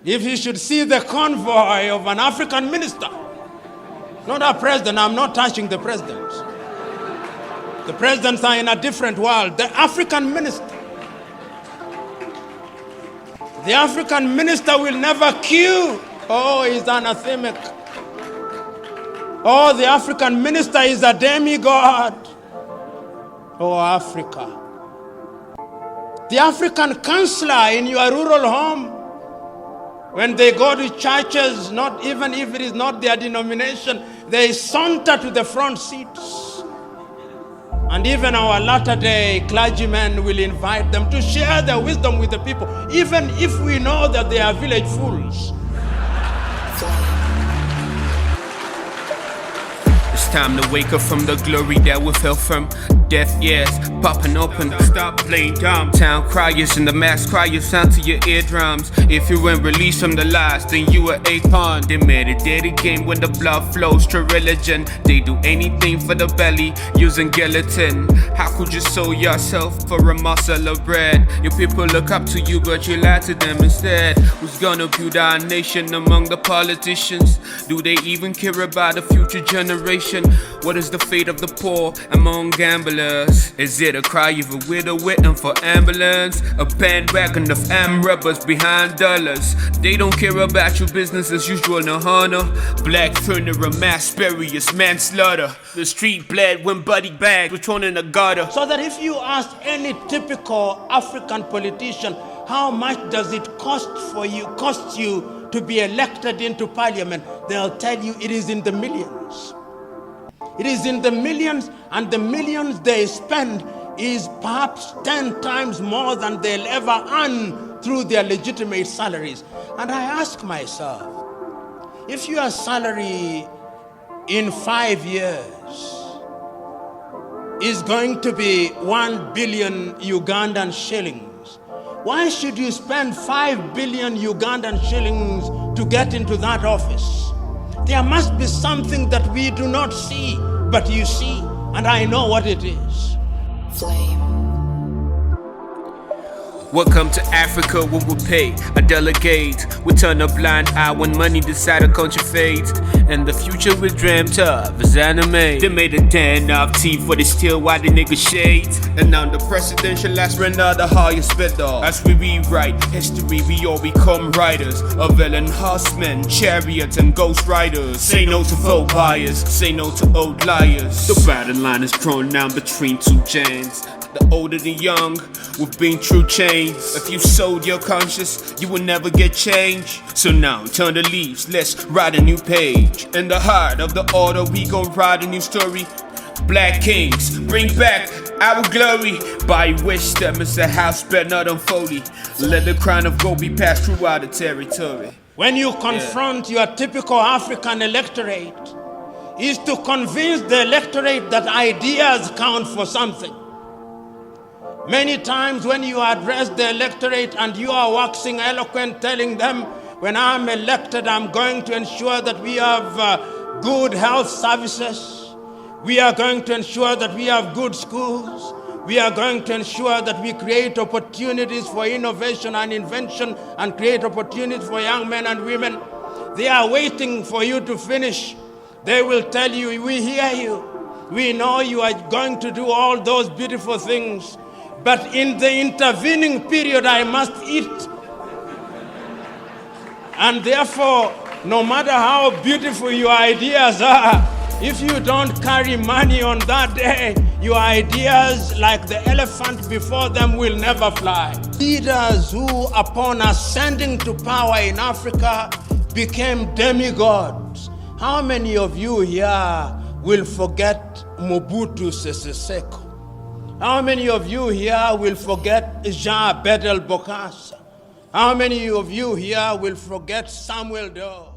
if he should see the convoy of an African minister, not our president, I'm not touching the presidents. The presidents are in a different world. The African minister. The African minister will never queue. Oh, he's anathemic. Oh, the African minister is a demigod. Oh, Africa. The African counselor in your rural home, when they go to churches, not even if it is not their denomination, they saunter to the front seats. And even our latter-day clergymen will invite them to share their wisdom with the people, even if we know that they are village fools. It's time to wake up from the glory that we fell from. Death, yes, popping open. Stop playing dumb. Town criers and the mass criers sound to your eardrums. If you weren't released from the lies, then you were a pawn. They made a dirty game when the blood flows to religion. They do anything for the belly, using gelatin. How could you sow yourself for a morsel of bread? Your people look up to you, but you lie to them instead. Who's gonna build our nation among the politicians? Do they even care about the future generation? What is the fate of the poor among gamblers? Is it a cry of a widow waiting for ambulance? A bandwagon of rubbers behind dollars. They don't care about your business as usual, no honor. Black funeral, mass burials, manslaughter. The street bled when buddy bags were thrown in the gutter. So that if you ask any typical African politician, how much does it cost you to be elected into parliament, they'll tell you it is in the millions. It is in the millions, and the millions they spend is perhaps 10 times more than they'll ever earn through their legitimate salaries. And I ask myself, if your salary in 5 years is going to be 1 billion Ugandan shillings, why should you spend 5 billion Ugandan shillings to get into that office? There must be something that we do not see, but you see, and I know what it is. Flame. Welcome to Africa, we will pay a delegate. We turn a blind eye when money decide a country fate. And the future we dreamt of is anime. They made a den of teeth for the still why the niggas shade. And now the presidential aspirant are the highest bidder. As we rewrite history, we all become writers of villain horsemen, chariots and ghost riders. Say no to vote buyers, say no to old liars. The battle line is drawn down between two giants. The older the young, we've been through change. If you sold your conscience, you will never get change. So now, turn the leaves, let's write a new page. In the heart of the order, we gon' write a new story. Black kings, bring back our glory. By wisdom, it's a house built not on folly. Let the crown of gold be passed throughout the territory. When you confront your typical African electorate, is to convince the electorate that ideas count for something. Many times when you address the electorate and you are waxing eloquent, telling them, when I'm elected, I'm going to ensure that we have good health services. We are going to ensure that we have good schools. We are going to ensure that we create opportunities for innovation and invention and create opportunities for young men and women. They are waiting for you to finish. They will tell you, we hear you. We know you are going to do all those beautiful things. But in the intervening period, I must eat. And therefore, no matter how beautiful your ideas are, if you don't carry money on that day, your ideas, like the elephant before them, will never fly. Leaders who, upon ascending to power in Africa, became demigods. How many of you here will forget Mobutu Sese Seko? How many of you here will forget Jean Bedel Bokassa? How many of you here will forget Samuel Doe?